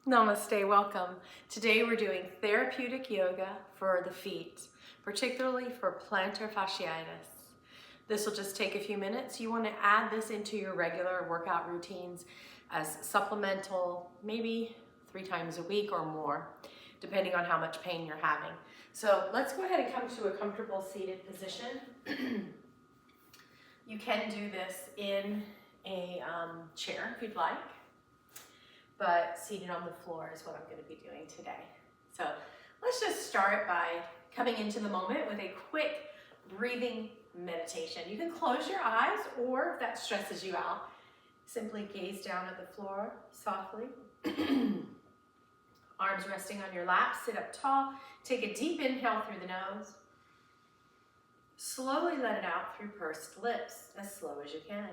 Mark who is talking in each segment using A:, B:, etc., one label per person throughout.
A: Namaste, welcome. Today we're doing therapeutic yoga for the feet, particularly for plantar fasciitis. This will just take a few minutes. You want to add this into your regular workout routines as supplemental, maybe 3 times a week or more, depending on how much pain you're having. So let's go ahead and come to a comfortable seated position. You can do this in a chair if you'd like, but seated on the floor is what I'm going to be doing today. So let's just start by coming into the moment with a quick breathing meditation. You can close your eyes, or if that stresses you out, simply gaze down at the floor softly. Arms resting on your lap, sit up tall. Take a deep inhale through the nose. Slowly let it out through pursed lips, as slow as you can.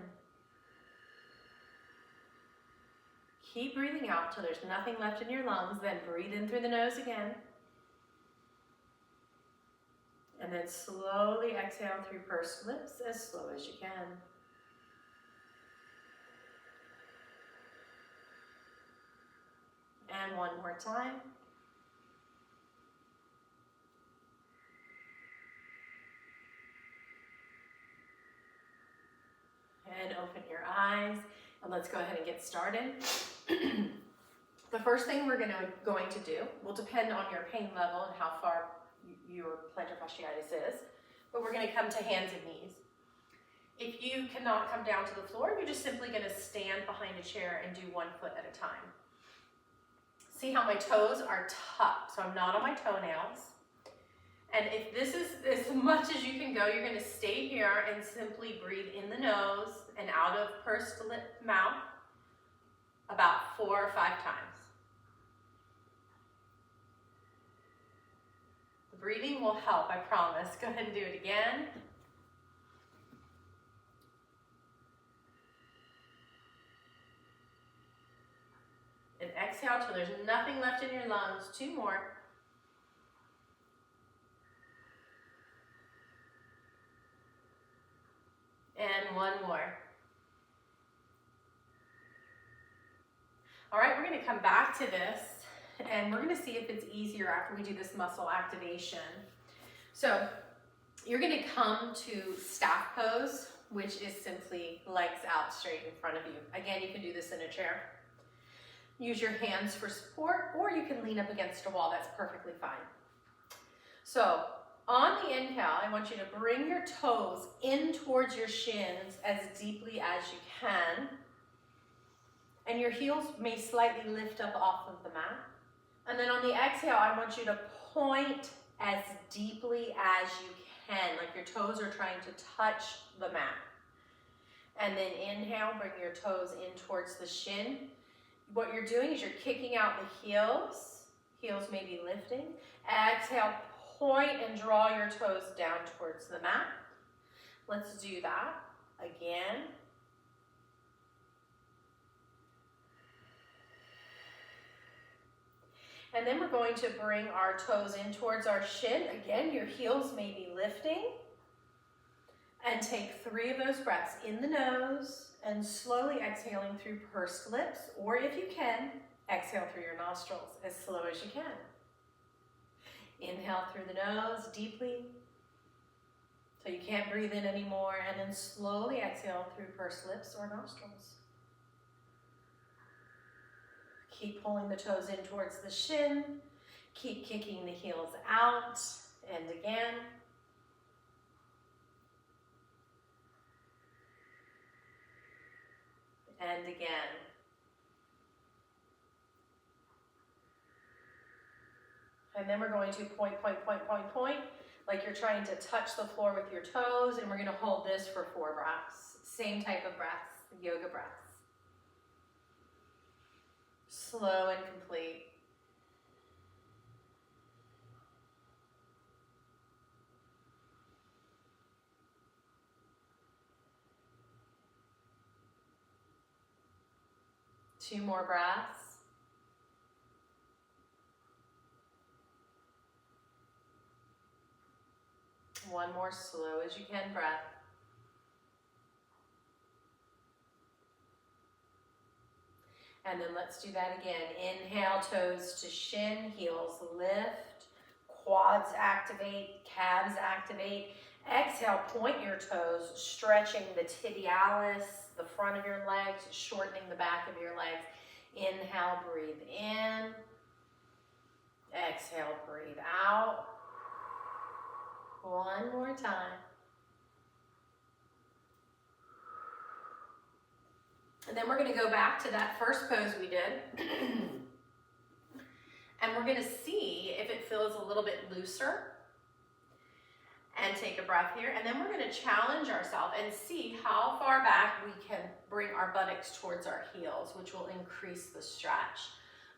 A: Keep breathing out till there's nothing left in your lungs, then breathe in through the nose again. And then slowly exhale through pursed lips as slow as you can. And one more time. And open your eyes. And let's go ahead and get started. The first thing we're going to do will depend on your pain level and how far your plantar fasciitis is, but we're going to come to hands and knees. If you cannot come down to the floor, you're just simply going to stand behind a chair and do 1 foot at a time. See how my toes are tucked, so I'm not on my toenails. And if this is as much as you can go, you're going to stay here and simply breathe in the nose and out of pursed lip mouth about 4 or 5 times. The breathing will help, I promise. Go ahead and do it again. And exhale till there's nothing left in your lungs. 2 more. And 1 more. All right, we're going to come back to this, and we're going to see if it's easier after we do this muscle activation. So you're going to come to staff pose, which is simply legs out straight in front of you. Again, you can do this in a chair. Use your hands for support, or you can lean up against a wall. That's perfectly fine. So on the inhale, I want you to bring your toes in towards your shins as deeply as you can. And your heels may slightly lift up off of the mat. And then on the exhale, I want you to point as deeply as you can, like your toes are trying to touch the mat. And then inhale, bring your toes in towards the shin. What you're doing is you're kicking out the heels. Heels may be lifting. Exhale, point and draw your toes down towards the mat. Let's do that again. And then we're going to bring our toes in towards our shin. Again, your heels may be lifting. And take 3 of those breaths in the nose and slowly exhaling through pursed lips, or if you can, exhale through your nostrils as slow as you can. Inhale through the nose deeply so you can't breathe in anymore, and then slowly exhale through pursed lips or nostrils. Keep pulling the toes in towards the shin. Keep kicking the heels out, and again. And again. And then we're going to point, like you're trying to touch the floor with your toes, and we're going to hold this for 4 breaths. Same type of breaths, yoga breaths. Slow and complete. Two more breaths. One more slow as you can breath. And then let's do that again. Inhale, toes to shin, heels lift, quads activate, calves activate. Exhale, point your toes, stretching the tibialis, the front of your legs, shortening the back of your legs. Inhale, breathe in. Exhale, breathe out. One more time. And then we're going to go back to that first pose we did. And we're going to see if it feels a little bit looser. And take a breath here. And then we're going to challenge ourselves and see how far back we can bring our buttocks towards our heels, which will increase the stretch.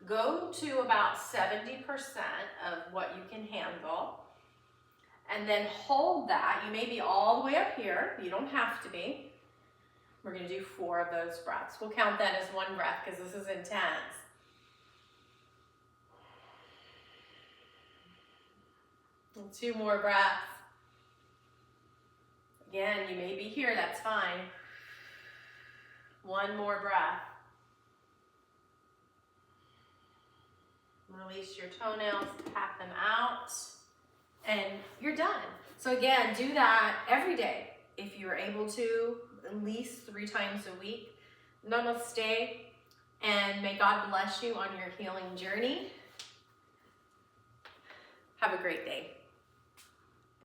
A: Go to about 70% of what you can handle. And then hold that. You may be all the way up here. You don't have to be. We're going to do 4 of those breaths. We'll count that as 1 breath because this is intense. And 2 more breaths. Again, you may be here, that's fine. 1 more breath. Release your toenails, pat them out, and you're done. So again, do that every day if you're able to, at least 3 times a week. Namaste, and may God bless you on your healing journey. Have a great day.